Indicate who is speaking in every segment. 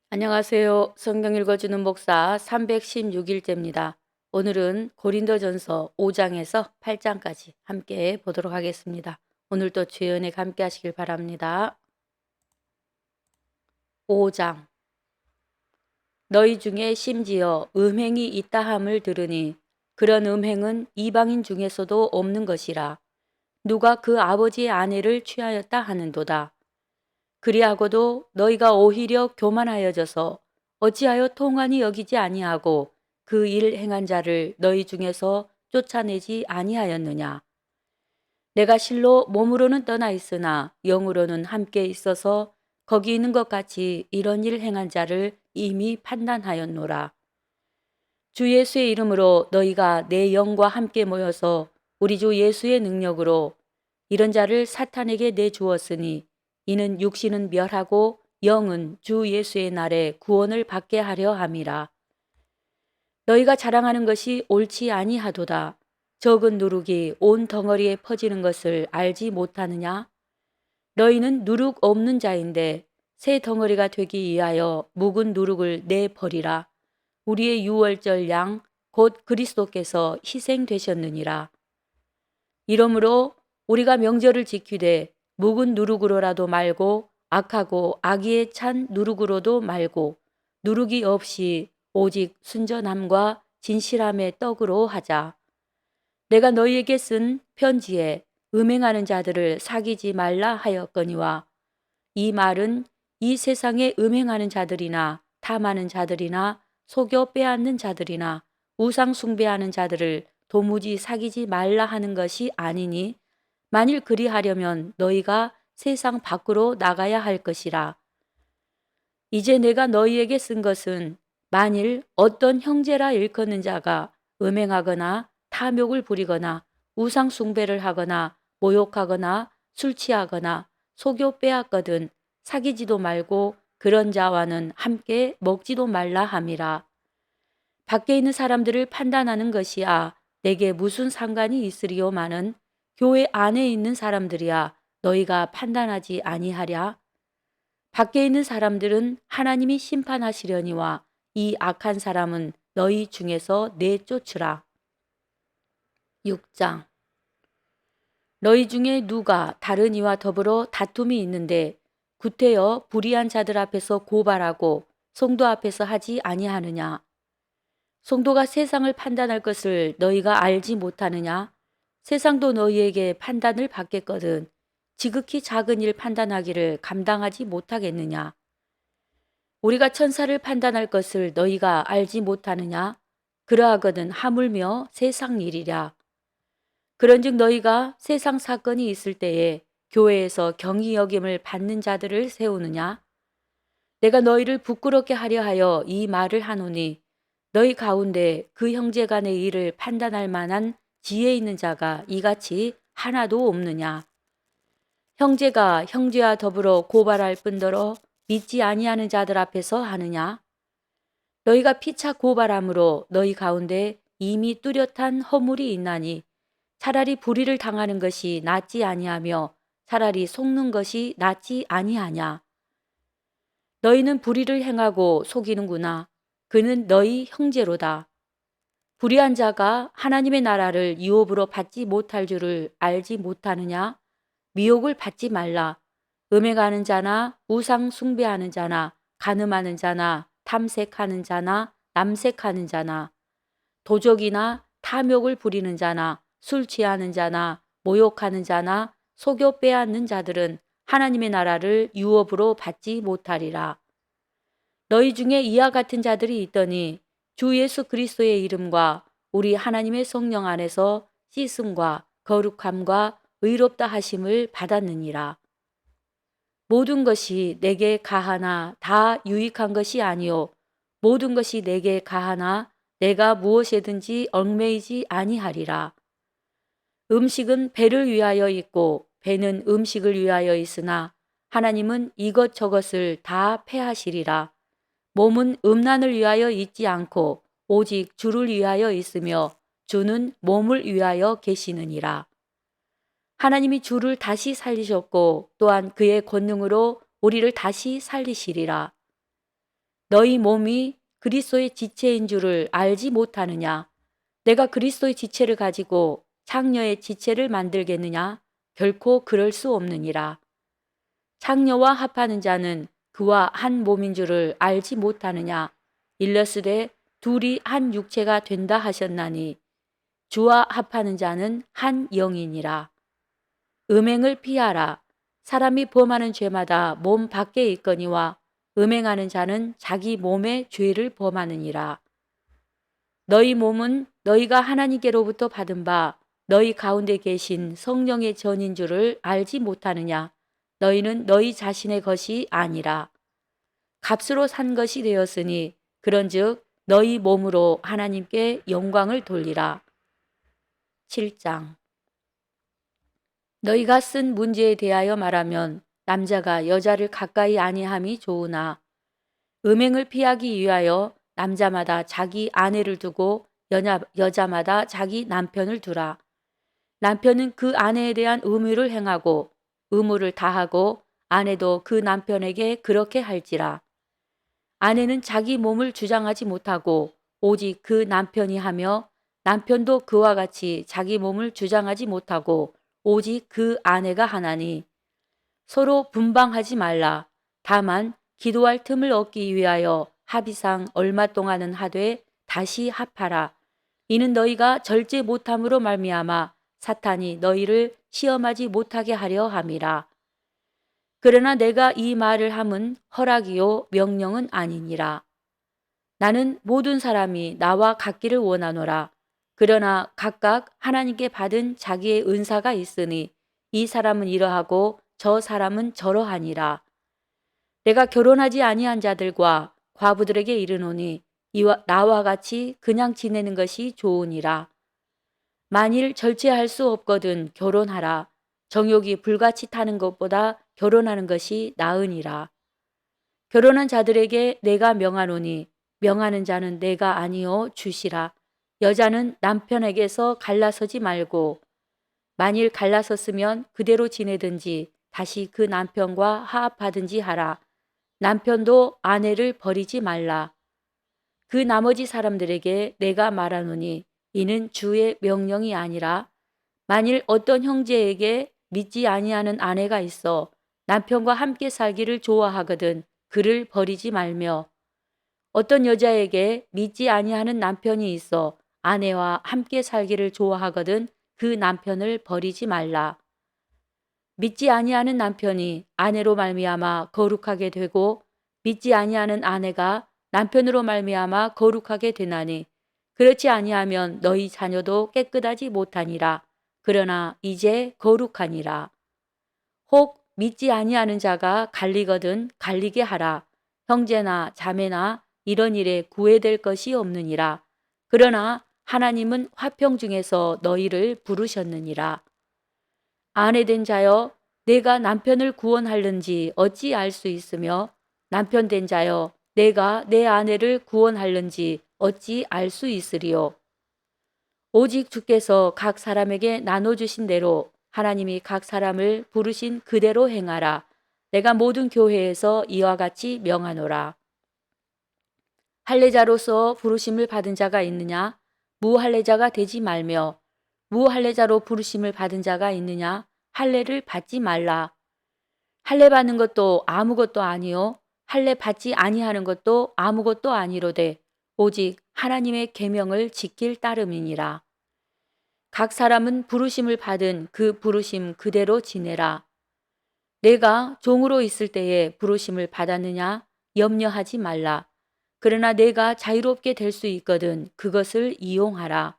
Speaker 1: 안녕하세요. 성경 읽어주는 목사 316일째입니다. 오늘은 고린도전서 5장에서 8장까지 함께 보도록 하겠습니다. 오늘도 주의 은혜 함께 하시길 바랍니다. 5장. 너희 중에 심지어 음행이 있다 함을 들으니 그런 음행은 이방인 중에서도 없는 것이라. 누가 그 아버지의 아내를 취하였다 하는도다. 그리하고도 너희가 오히려 교만하여져서 어찌하여 통한이 여기지 아니하고 그 일 행한 자를 너희 중에서 쫓아내지 아니하였느냐. 내가 실로 몸으로는 떠나 있으나 영으로는 함께 있어서 거기 있는 것 같이 이런 일 행한 자를 이미 판단하였노라. 주 예수의 이름으로 너희가 내 영과 함께 모여서 우리 주 예수의 능력으로 이런 자를 사탄에게 내주었으니 이는 육신은 멸하고 영은 주 예수의 날에 구원을 받게 하려 함이라. 너희가 자랑하는 것이 옳지 아니하도다. 적은 누룩이 온 덩어리에 퍼지는 것을 알지 못하느냐? 너희는 누룩 없는 자인데 새 덩어리가 되기 위하여 묵은 누룩을 내버리라. 우리의 유월절 양 곧 그리스도께서 희생되셨느니라. 이러므로 우리가 명절을 지키되 묵은 누룩으로라도 말고 악하고 악의에 찬 누룩으로도 말고 누룩이 없이 오직 순전함과 진실함의 떡으로 하자. 내가 너희에게 쓴 편지에 음행하는 자들을 사귀지 말라 하였거니와 이 말은 이 세상에 음행하는 자들이나 탐하는 자들이나 속여 빼앗는 자들이나 우상 숭배하는 자들을 도무지 사귀지 말라 하는 것이 아니니 만일 그리하려면 너희가 세상 밖으로 나가야 할 것이라. 이제 내가 너희에게 쓴 것은 만일 어떤 형제라 일컫는 자가 음행하거나 탐욕을 부리거나 우상 숭배를 하거나 모욕하거나 술 취하거나 속여 빼앗거든 사귀지도 말고 그런 자와는 함께 먹지도 말라 함이라. 밖에 있는 사람들을 판단하는 것이야 내게 무슨 상관이 있으리요마는 교회 안에 있는 사람들이야 너희가 판단하지 아니하랴. 밖에 있는 사람들은 하나님이 심판하시려니와 이 악한 사람은 너희 중에서 내쫓으라. 6장. 너희 중에 누가 다른 이와 더불어 다툼이 있는데 구태여 불의한 자들 앞에서 고발하고 성도 앞에서 하지 아니하느냐. 성도가 세상을 판단할 것을 너희가 알지 못하느냐. 세상도 너희에게 판단을 받겠거든 지극히 작은 일 판단하기를 감당하지 못하겠느냐. 우리가 천사를 판단할 것을 너희가 알지 못하느냐. 그러하거든 하물며 세상 일이랴. 그런즉 너희가 세상 사건이 있을 때에 교회에서 경히 여김을 받는 자들을 세우느냐. 내가 너희를 부끄럽게 하려 하여 이 말을 하노니 너희 가운데 그 형제 간의 일을 판단할 만한 지혜 있는 자가 이같이 하나도 없느냐. 형제가 형제와 더불어 고발할 뿐더러 믿지 아니하는 자들 앞에서 하느냐. 너희가 피차 고발함으로 너희 가운데 이미 뚜렷한 허물이 있나니 차라리 불의를 당하는 것이 낫지 아니하며 차라리 속는 것이 낫지 아니하냐. 너희는 불의를 행하고 속이는구나. 그는 너희 형제로다. 불의한 자가 하나님의 나라를 유업으로 받지 못할 줄을 알지 못하느냐? 미혹을 받지 말라. 음행하는 자나 우상 숭배하는 자나 간음하는 자나 탐색하는 자나 남색하는 자나 도적이나 탐욕을 부리는 자나 술 취하는 자나 모욕하는 자나 속여 빼앗는 자들은 하나님의 나라를 유업으로 받지 못하리라. 너희 중에 이와 같은 자들이 있더니 주 예수 그리스도의 이름과 우리 하나님의 성령 안에서 씻음과 거룩함과 의롭다 하심을 받았느니라. 모든 것이 내게 가하나 다 유익한 것이 아니요 모든 것이 내게 가하나 내가 무엇에든지 얽매이지 아니하리라. 음식은 배를 위하여 있고 배는 음식을 위하여 있으나 하나님은 이것저것을 다 패하시리라. 몸은 음란을 위하여 있지 않고 오직 주를 위하여 있으며 주는 몸을 위하여 계시느니라. 하나님이 주를 다시 살리셨고 또한 그의 권능으로 우리를 다시 살리시리라. 너희 몸이 그리스도의 지체인 줄을 알지 못하느냐? 내가 그리스도의 지체를 가지고 창녀의 지체를 만들겠느냐? 결코 그럴 수 없느니라. 창녀와 합하는 자는 그와 한 몸인 줄을 알지 못하느냐? 일러스되 둘이 한 육체가 된다 하셨나니 주와 합하는 자는 한 영이니라. 음행을 피하라. 사람이 범하는 죄마다 몸 밖에 있거니와 음행하는 자는 자기 몸의 죄를 범하느니라. 너희 몸은 너희가 하나님께로부터 받은 바 너희 가운데 계신 성령의 전인 줄을 알지 못하느냐? 너희는 너희 자신의 것이 아니라 값으로 산 것이 되었으니 그런즉 너희 몸으로 하나님께 영광을 돌리라. 7장. 너희가 쓴 문제에 대하여 말하면 남자가 여자를 가까이 아니함이 좋으나 음행을 피하기 위하여 남자마다 자기 아내를 두고 여자마다 자기 남편을 두라. 남편은 그 아내에 대한 의무를 행하고 의무를 다하고 아내도 그 남편에게 그렇게 할지라. 아내는 자기 몸을 주장하지 못하고 오직 그 남편이 하며 남편도 그와 같이 자기 몸을 주장하지 못하고 오직 그 아내가 하나니 서로 분방하지 말라. 다만 기도할 틈을 얻기 위하여 합의상 얼마 동안은 하되 다시 합하라. 이는 너희가 절제 못함으로 말미암아 사탄이 너희를 시험하지 못하게 하려 함이라. 그러나 내가 이 말을 함은 허락이요 명령은 아니니라. 나는 모든 사람이 나와 같기를 원하노라. 그러나 각각 하나님께 받은 자기의 은사가 있으니 이 사람은 이러하고 저 사람은 저러하니라. 내가 결혼하지 아니한 자들과 과부들에게 이르노니 나와 같이 그냥 지내는 것이 좋으니라. 만일 절제할 수 없거든 결혼하라. 정욕이 불같이 타는 것보다 결혼하는 것이 나으니라. 결혼한 자들에게 내가 명하노니 명하는 자는 내가 아니요 주시라. 여자는 남편에게서 갈라서지 말고 만일 갈라섰으면 그대로 지내든지 다시 그 남편과 화합하든지 하라. 남편도 아내를 버리지 말라. 그 나머지 사람들에게 내가 말하노니 이는 주의 명령이 아니라 만일 어떤 형제에게 믿지 아니하는 아내가 있어 남편과 함께 살기를 좋아하거든 그를 버리지 말며 어떤 여자에게 믿지 아니하는 남편이 있어 아내와 함께 살기를 좋아하거든 그 남편을 버리지 말라. 믿지 아니하는 남편이 아내로 말미암아 거룩하게 되고 믿지 아니하는 아내가 남편으로 말미암아 거룩하게 되나니 그렇지 아니하면 너희 자녀도 깨끗하지 못하니라. 그러나 이제 거룩하니라. 혹 믿지 아니하는 자가 갈리거든 갈리게 하라. 형제나 자매나 이런 일에 구애될 것이 없느니라. 그러나 하나님은 화평 중에서 너희를 부르셨느니라. 아내된 자여 내가 남편을 구원할는지 어찌 알 수 있으며 남편된 자여 내가 내 아내를 구원할는지 어찌 알 수 있으리요. 오직 주께서 각 사람에게 나눠주신 대로 하나님이 각 사람을 부르신 그대로 행하라. 내가 모든 교회에서 이와 같이 명하노라. 할례자로서 부르심을 받은 자가 있느냐? 무할례자가 되지 말며 무할례자로 부르심을 받은 자가 있느냐? 할례를 받지 말라. 할례 받는 것도 아무것도 아니요 할례 받지 아니하는 것도 아무것도 아니로되 오직 하나님의 계명을 지킬 따름이니라. 각 사람은 부르심을 받은 그 부르심 그대로 지내라. 내가 종으로 있을 때에 부르심을 받았느냐? 염려하지 말라. 그러나 내가 자유롭게 될 수 있거든 그것을 이용하라.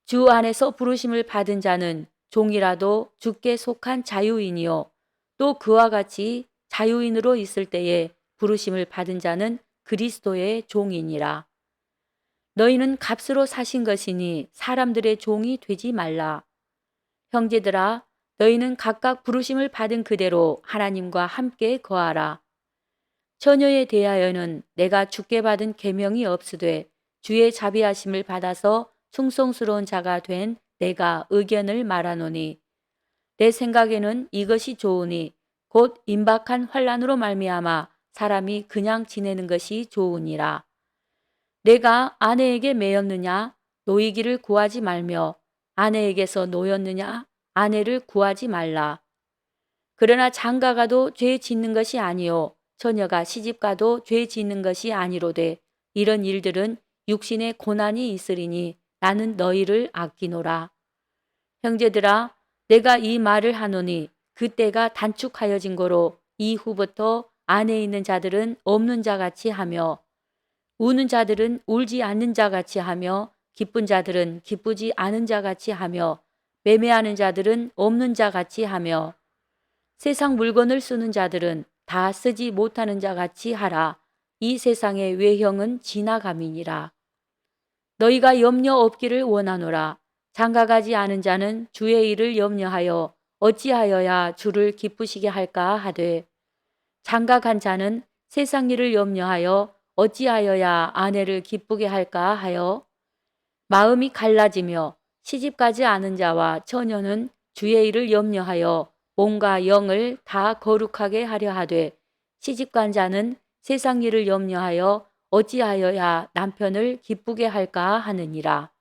Speaker 1: 주 안에서 부르심을 받은 자는 종이라도 주께 속한 자유인이요. 또 그와 같이 자유인으로 있을 때에 부르심을 받은 자는 그리스도의 종이니라. 너희는 값으로 사신 것이니 사람들의 종이 되지 말라. 형제들아, 너희는 각각 부르심을 받은 그대로 하나님과 함께 거하라. 처녀에 대하여는 내가 주께 받은 계명이 없으되 주의 자비하심을 받아서 충성스러운 자가 된 내가 의견을 말하노니 내 생각에는 이것이 좋으니 곧 임박한 환난으로 말미암아 사람이 그냥 지내는 것이 좋으니라. 내가 아내에게 매였느냐? 노이기를 구하지 말며 아내에게서 노였느냐? 아내를 구하지 말라. 그러나 장가가도 죄 짓는 것이 아니요 처녀가 시집가도 죄 짓는 것이 아니로되 이런 일들은 육신의 고난이 있으리니 나는 너희를 아끼노라. 형제들아 내가 이 말을 하노니 그때가 단축하여진 거로 이후부터 안에 있는 자들은 없는 자같이 하며 우는 자들은 울지 않는 자같이 하며 기쁜 자들은 기쁘지 않은 자같이 하며 매매하는 자들은 없는 자같이 하며 세상 물건을 쓰는 자들은 다 쓰지 못하는 자같이 하라. 이 세상의 외형은 지나감이니라. 너희가 염려 없기를 원하노라. 장가가지 않은 자는 주의 일을 염려하여 어찌하여야 주를 기쁘시게 할까 하되 장가간 자는 세상 일을 염려하여 어찌하여야 아내를 기쁘게 할까 하여 마음이 갈라지며 시집가지 않은 자와 처녀는 주의 일을 염려하여 몸과 영을 다 거룩하게 하려 하되 시집간 자는 세상 일을 염려하여 어찌하여야 남편을 기쁘게 할까 하느니라.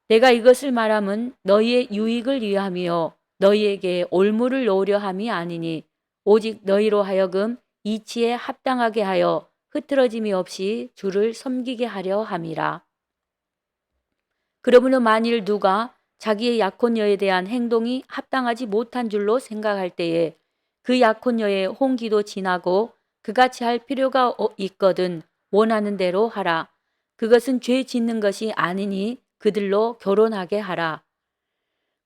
Speaker 1: 내가 이것을 말함은 너희의 유익을 위함이요 너희에게 올무를 놓으려 함이 아니니 오직 너희로 하여금 이치에 합당하게 하여 흐트러짐이 없이 주를 섬기게 하려 함이라. 그러므로 만일 누가 자기의 약혼녀에 대한 행동이 합당하지 못한 줄로 생각할 때에 그 약혼녀의 홍기도 지나고 그같이 할 필요가 있거든 원하는 대로 하라. 그것은 죄 짓는 것이 아니니 그들로 결혼하게 하라.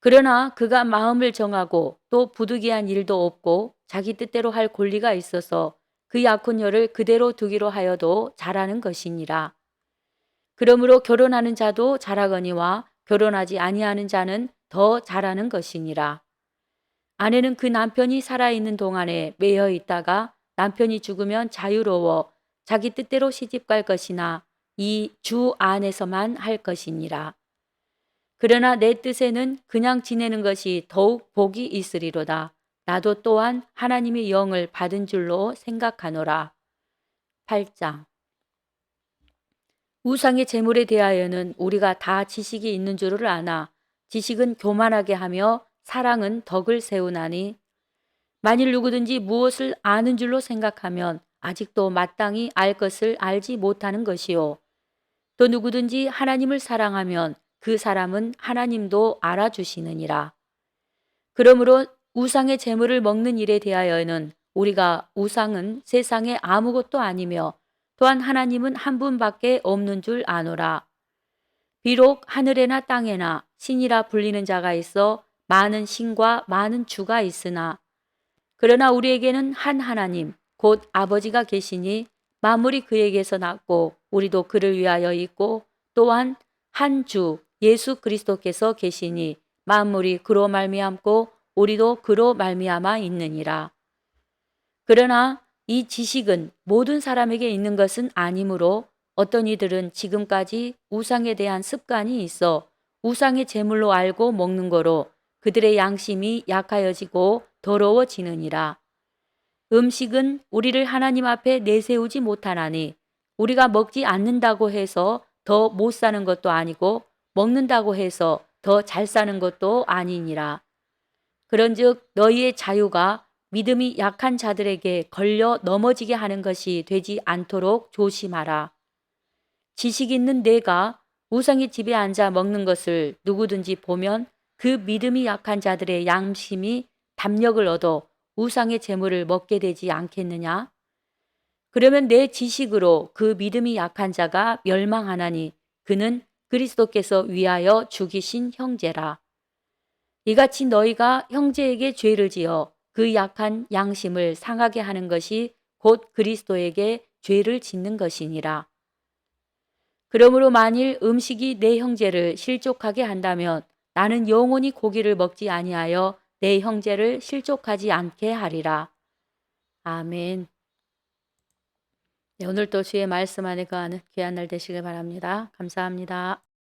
Speaker 1: 그러나 그가 마음을 정하고 또 부득이한 일도 없고 자기 뜻대로 할 권리가 있어서 그 약혼녀를 그대로 두기로 하여도 잘하는 것이니라. 그러므로 결혼하는 자도 잘하거니와 결혼하지 아니하는 자는 더 잘하는 것이니라. 아내는 그 남편이 살아있는 동안에 매여 있다가 남편이 죽으면 자유로워 자기 뜻대로 시집갈 것이나 이 주 안에서만 할 것이니라. 그러나 내 뜻에는 그냥 지내는 것이 더욱 복이 있으리로다. 나도 또한 하나님의 영을 받은 줄로 생각하노라. 8장 우상의 제물에 대하여는 우리가 다 지식이 있는 줄을 아나 지식은 교만하게 하며 사랑은 덕을 세우나니 만일 누구든지 무엇을 아는 줄로 생각하면 아직도 마땅히 알 것을 알지 못하는 것이요 또 누구든지 하나님을 사랑하면 그 사람은 하나님도 알아주시느니라. 그러므로 우상의 제물을 먹는 일에 대하여는 우리가 우상은 세상에 아무것도 아니며 또한 하나님은 한 분밖에 없는 줄 아노라. 비록 하늘에나 땅에나 신이라 불리는 자가 있어 많은 신과 많은 주가 있으나 그러나 우리에게는 한 하나님 곧 아버지가 계시니 만물이 그에게서 났고 우리도 그를 위하여 있고 또한 한 주 예수 그리스도께서 계시니 만물이 그로 말미암고 우리도 그로 말미암아 있느니라. 그러나 이 지식은 모든 사람에게 있는 것은 아니므로 어떤 이들은 지금까지 우상에 대한 습관이 있어 우상의 제물로 알고 먹는 거로 그들의 양심이 약하여지고 더러워지느니라. 음식은 우리를 하나님 앞에 내세우지 못하나니 우리가 먹지 않는다고 해서 더 못 사는 것도 아니고 먹는다고 해서 더 잘 사는 것도 아니니라. 그런즉 너희의 자유가 믿음이 약한 자들에게 걸려 넘어지게 하는 것이 되지 않도록 조심하라. 지식 있는 내가 우상의 집에 앉아 먹는 것을 누구든지 보면 그 믿음이 약한 자들의 양심이 담력을 얻어 우상의 재물을 먹게 되지 않겠느냐? 그러면 내 지식으로 그 믿음이 약한 자가 멸망하나니 그는 그리스도께서 위하여 죽이신 형제라. 이같이 너희가 형제에게 죄를 지어 그 약한 양심을 상하게 하는 것이 곧 그리스도에게 죄를 짓는 것이니라. 그러므로 만일 음식이 내 형제를 실족하게 한다면 나는 영원히 고기를 먹지 아니하여 내 형제를 실족하지 않게 하리라. 아멘. 네, 오늘도 주의 말씀 안에 거하는 귀한 날 되시길 바랍니다. 감사합니다.